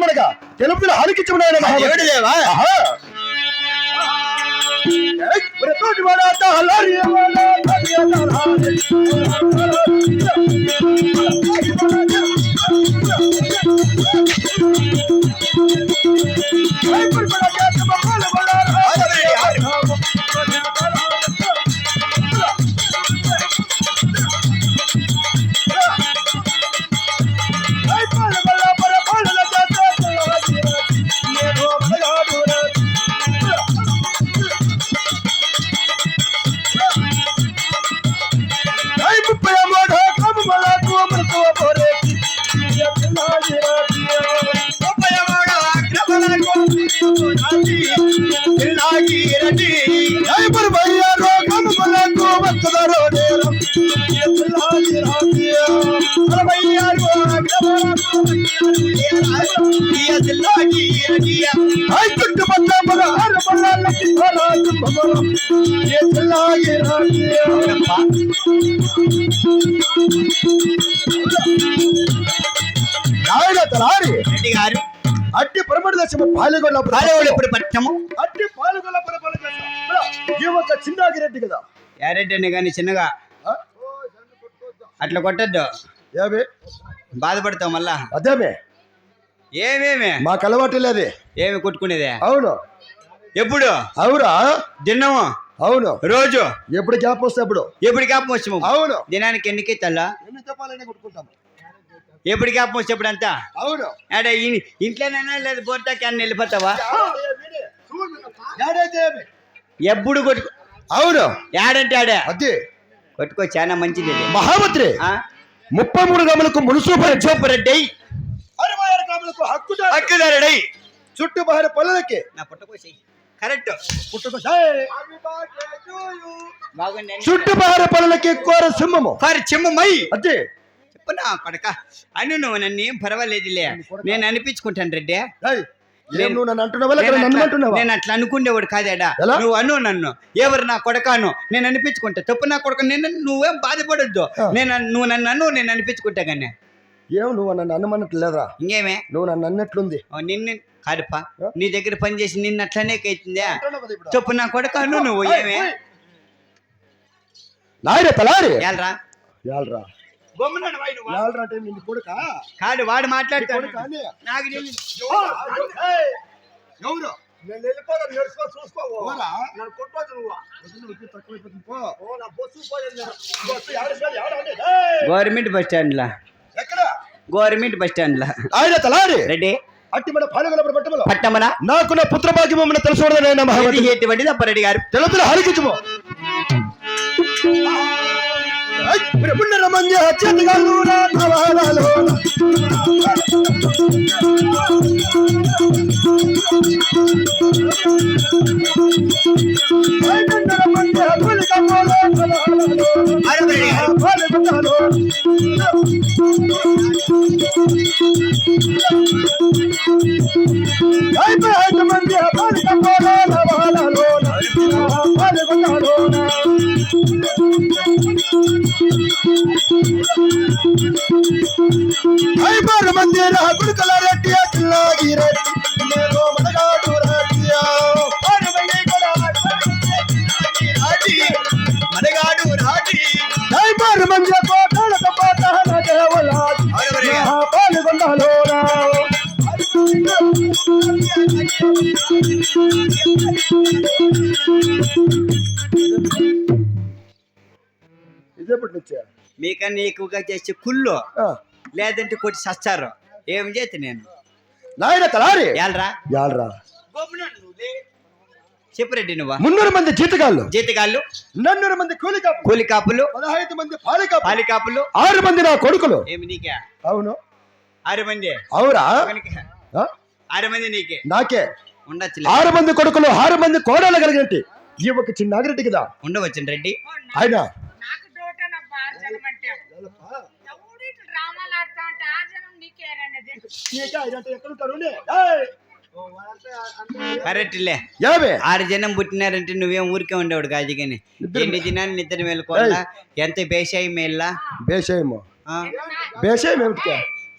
పట్టమనగా తెలుపుతున్న హరికిచ్చమనాయన దేవుడి దేవా తోటి వాడాత హలారి అట్టి పరమటి దశము పాలెగొల్ల పట్టము అట్టి పాలగొల్ల ఈ ఒక చిన్నాగిరెడ్డి కదా యారెడ్డి అని కానీ చిన్నగా అట్లా కొట్టద్దు ఏమే బాధపడతావు మళ్ళా అదేమే ఏమేమే మాకు అలవాటు లేదే ఏమి కొట్టుకునేదే అవును ఎప్పుడు అవురా దినము అవును రోజు ఎప్పుడు గ్యాప్ వస్తే ఎప్పుడు జ్ఞాపకం వచ్చాము అవును దినానికి ఎన్నికి తల్లా ఎన్ని చెప్పాలనే కొట్టుకుంటాము ఎప్పుడు జ్ఞాపకం వచ్చేప్పుడు అంతా అవును అడే ఇంట్లోనైనా లేదు బోర్తాకి అన్న వెళ్ళిపోతావా ఎప్పుడు కొట్టుకో అవును యాడంటే ఆడే అదే కొట్టుకో చాలా మంచిది మహామంత్రి 33 గమలకు మున్సూపరెడ్డి హక్కుదారుడై చుట్టూ బారిన పల్లెలకి నా పుట్టకోసి కరెక్ట్ బాగుంది చుట్టూ బారిన పల్లెలకి కోర సింహము సింహమై అదే చెప్పనా కొడక అను నువ్వు నన్ను ఏం పర్వాలేదులే నేను అనిపించుకుంటాను రెడ్డి నేను అట్లా అనుకునేవాడు కాదేడా నువ్వు అను నన్ను ఎవరు నా కొడకాను నేను అనిపించుకుంటా తప్పు నా కొడక నువ్వేం బాధపడొద్దు నువ్వు నన్ను అను నేను అనిపించుకుంటా కానీ ఏం నువ్వు నన్ను అనుమన్నట్లు లేదురా ఇంకేమే నువ్వు నన్ను అన్నట్లుంది నిన్ను కాదుపా నీ దగ్గర పని చేసి నిన్ను అట్లనే అవుతుందా చెప్పు నా కొడకాను నువ్వు ఏమే ఏల్రా కాదు వాడు మాట్లాడతాడు నాకు గవర్నమెంట్ బస్ స్టాండ్ లా గవర్నమెంట్ బస్ స్టాండ్ లా రెడ్డి అట్టి మన పాలగల పట్టమన నాకు నా పుత్ర భాగ్యము తెలుసుకోవడం ఎటువంటి తప్పరెడ్డి గారు తెలుపుల హరికించము మంది చేతగాళ్ళు మందిర గుడుకల రెడ్డి మనగాడు రాజీ మంది కోటలతో పాల్గొండాలో ఇదేపటి నుంచే మీకన్నా ఎక్కువగా చేసే కుళ్ళు లేదంటే కొట్టి సస్తారు ఏం చేతి నేను నాయన తలారి యాల్రా చెప్పు రెడ్డి నువ్వు 300 మంది జీతగాళ్ళు 400 మంది కూలి కాపులు 15 మంది పాలికాపులు 6 మంది నా కొడుకులు ఏమి నీకే అవును 6 మంది అవురా 6 మంది నీకే నాకే ఉండొచ్చు 6 మంది కొడుకులు 6 మంది కోడలు కలిగినట్టు ఈ ఒక చిన్న నాగిరెడ్డి కదా ఉండవచ్చు రెడ్డి ఆయన కరెక్ట్లే 6 జనం పుట్టినారంటే నువ్వేం ఊరికే ఉండేవాడు కాదు కానీ 2 దినాలు నిద్ర మేలుకోవాలా ఎంత బేషాయి మేల్లా బేషాయము ఏమిటి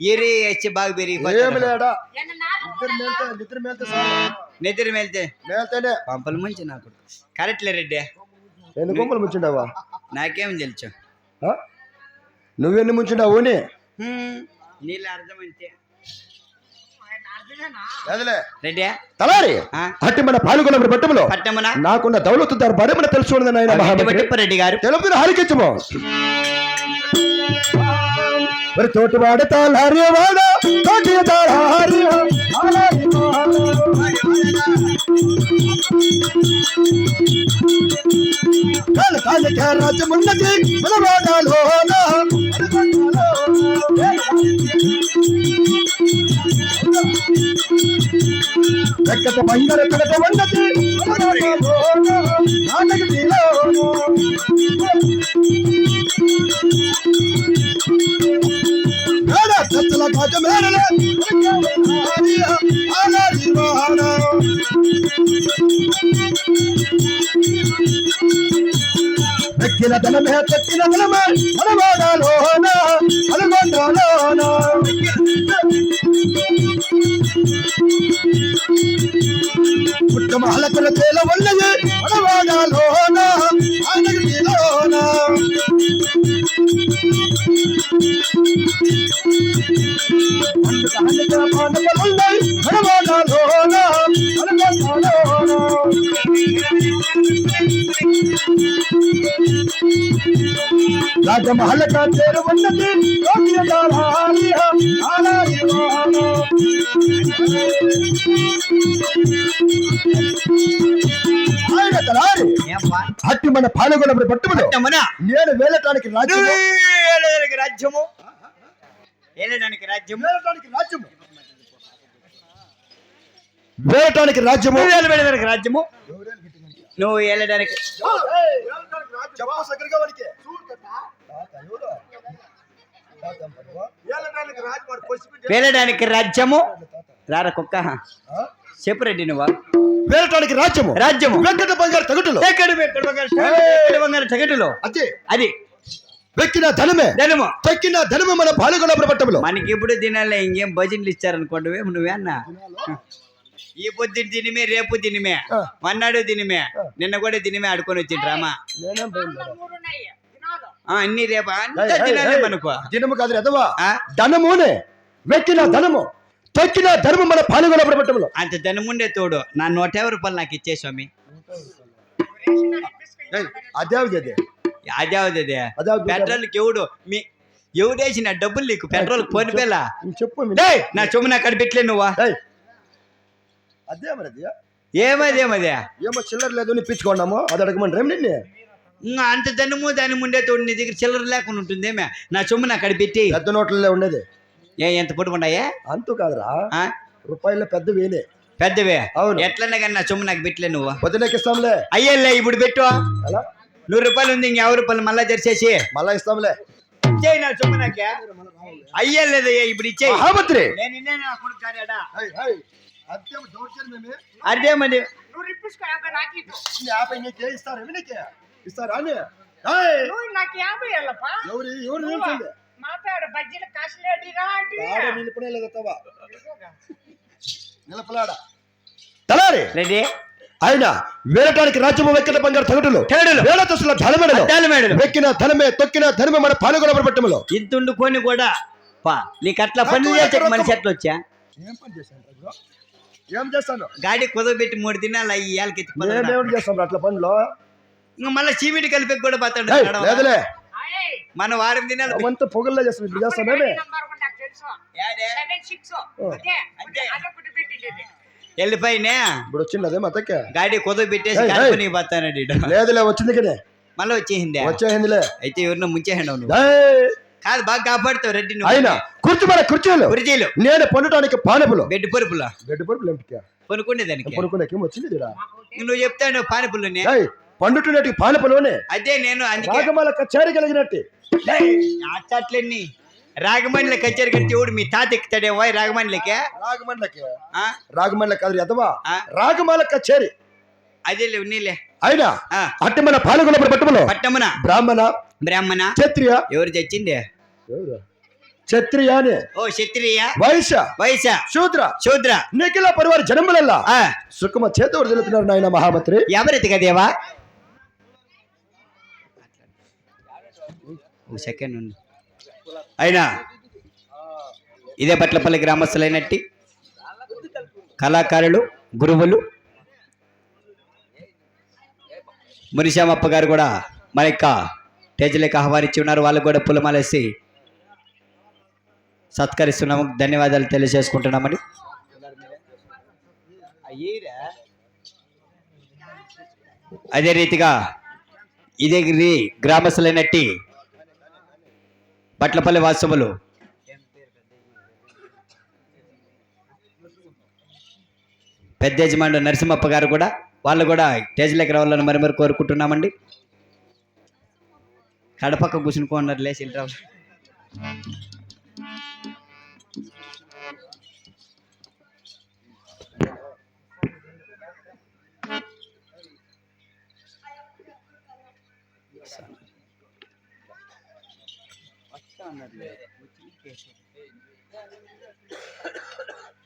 ఏరి వచ్చి బాగా ఏమి పెరిగిపోతుంది లేడా నిద్ర మేల్తే చాలు. నిద్ర మేల్తే మేల్తేనే పంపల ముంచి నాకు కరెక్ట్లే రెడ్డి ఎన్ని గుంపలు ముంచుండావా? నాకేం తెలుసు నువ్వెన్ని ముంచుండావు నీ నీళ్ళు అర్థమంతే రెడ్డి తలారి అట్టి మన పాల్గొన్న పట్టములో పట్టమున నాకున్న దౌలతుదారు బడమన తెలుసుకున్నది నాయన మహామంత్రి రెడ్డి గారు తెలుపుని హరికించము మరి తోటివాడ తాళారి వాడ తోటి తాళారి కాల కాల రాజ్యమున్నది మన వాడాలోన ఎక్కట బంగారు ఎక్కట ఉన్నది చచ్చల కాజ మేడల ఎక్కిన ధనమే తెక్కిన ధనమే మనవాడాలోన అనుగొండాలోన పుట్టమహలకల తేల వల్లది మనవాడాలోన అనగిలోన మనవాడాలోన అనుగొండాలోన రాజమహల్ का तेर वन्नति रोटिया दाली आलारी वानो ఆయన తలారి అట్టి మన పాలగొన పట్టుములో నేను వేలటానికి రాజ్యము రాజ్యము ఏలడానికి రాజ్యము వేలటానికి రాజ్యము వేలడానికి రాజ్యము నువ్వు ఏలడానికి వేలడానికి రాజ్యము రార కుక్క చెప్పు రెడ్డి నువ్వు వేలటానికి రాజ్యము రాజ్యము వెంకట బంగారు తగటులో బంగారు తగటులో అది వెక్కిన ధనమే ధనము తక్కిన ధనము మన పాలగొన పట్టములో మనకి ఇప్పుడు తినాలి ఇంకేం భజనలు ఇచ్చారనుకోండి నువ్వే అన్నా ఈ పొద్దు దినమే రేపు దినమే మన్నాడు దినమే నిన్న కూడా దినమే ఆడుకొని వచ్చింది రామా అన్ని రేపా అంతా తినాలి మనకు దినము కాదు ఎదవా ధనమునే వెక్కిన ధనము తక్కిన ధనము మన పాలగొన పట్టములో అంత ధనముండే తోడు నా 150 రూపాయలు నాకు ఇచ్చే స్వామి అదే పెట్రోల్కి ఎవడేసిన డబ్బులు నీకు పెట్రోల్ పోనిపేలా చెప్పు నా చొమ్ము నా కడిపెట్టలే నువ్వా ఏమదే ఏమో చిల్లర లేదు నిప్పించుకున్నాము అది అడగమని రేమి నిన్నే అంత దాని ముండే తోడు నీ దగ్గర చిల్లర లేకుండా ఉంటుందేమే నా చొమ్ము నా కడిపెట్టి పెద్ద నోట్లే ఉండేది ఎంత పొట్టుకున్నాయే అంతు కాదురా రూపాయలు పెద్దవేనే పెద్దవే అవును ఎట్లన్నా కానీ నా చొమ్ము నాకు పెట్టలే నువ్వు పొద్దునకి ఇస్తాంలే అయ్యలే ఇప్పుడు పెట్టు 100 రూపాయలు ఉంది 50 రూపాయలు మళ్ళా తెరిచేసి మళ్ళా ఇస్తాంలే ఇచ్చే నా చొమ్ము నాకే అయ్యలేదయ్యా ఇప్పుడు ఇచ్చే మహామంత్రి అదే మరి ఇస్తారా ఆయన వేలటానికి రాజ్యము వెక్కిన బంగారు తగటులు వేల దశల ధనమెడలు వెక్కిన ధనమే తొక్కిన ధనమే మన పాలగొన పట్టములో ఇంతుండుకొని కూడా నీకు అట్లా పని చేసే మనిషి ఎట్లా వచ్చా ఏం చేస్తాను గాడి కుదవబెట్టి 3 దినాలు అయ్యాలకి చేస్తాను అట్లా పనులు ఇంకా మళ్ళీ చీమిడి కలిపి కూడా పోతాడు లేదులే మన వారం దినాలు అంత పొగల్లో చేస్తాను ఇప్పుడు చేస్తానే వెళ్ళిపోయినా ఇప్పుడు వచ్చింది అదే మతక్క గాడి కుదవ పెట్టేసి కలుపుని పోతానండి లేదులే వచ్చింది కదే మళ్ళీ వచ్చేసిందిలే అయితే ఎవరినో ముంచేయండి నువ్వు కాదు బాగా కాపాడుతావు రెడ్డి ఆయన కుర్చీలు నేను పొందడానికి పానపులు బెడ్ పరుపులా పనుకునే దానికి పనుకునేకి వచ్చింది నువ్వు చెప్తాను పానపులు పండుతున్నట్టు పానపులోనే అదే నేను రాగమాల కచేరీ కలిగినట్టు అట్లన్నీ రాగమండ్ల కచేరీ కట్టి ఎవడు మీ తాత ఎక్కుతాడేమో రాగమండ్లకే రాగమండ్ల కాదు ఎదవా రాగమాల కచేరీ అదే లేవు నీలే అయినా అట్టి మన పాలకుల పట్టములో పట్టమున బ్రాహ్మణ క్షత్రియ ఎవరు చచ్చింది ಕ್ಷತ್ರಿಯಾನೆ ఓ క్షత్రియ వైశ్య వైశ్య శూద్ర శూద్ర నిఖిల పరివార జనములల్లా ఆ, సుఖమ చేతోడు తెలుతున్నారు నాయన మహామంత్రి. ఎవరెత్తిగా దేవా ఓ సెకండ్ ఉండు. అయినా ఇదే పట్లపల్లి గ్రామస్తులైనట్టి కళాకారులు గురువులు మునిశామప్ప గారు కూడా మన యొక్క తేజలేక ఆహ్వానించి ఉన్నారు. వాళ్ళు కూడా పులమాలేసి సత్కరిస్తున్నాము. ధన్యవాదాలు తెలియజేసుకుంటున్నామని. అదే రీతిగా ఇదే గ్రామస్తులైనట్టి బట్లపల్లి వాస్తవులు పెద్ద యజమానుడు నరసింహప్ప గారు కూడా వాళ్ళు కూడా స్టేజ్లోకి రావాలని మరి కోరుకుంటున్నామండి. కడపక్క కూర్చునికోన్నారు లేచి రావు.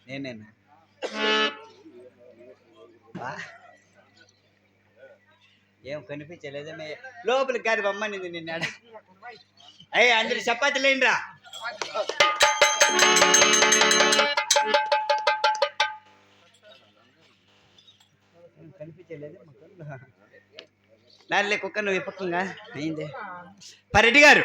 నేనేనా ఏం కనిపించలేదే లోపలికి గారి బొమ్మనింది నిన్నాడ. అయ్యి అందరు చపాతి లేండిరా. కనిపించలేదు నాలుగు కుక్క నువ్వు పక్కంగా అయిందే. పరెడ్డి గారు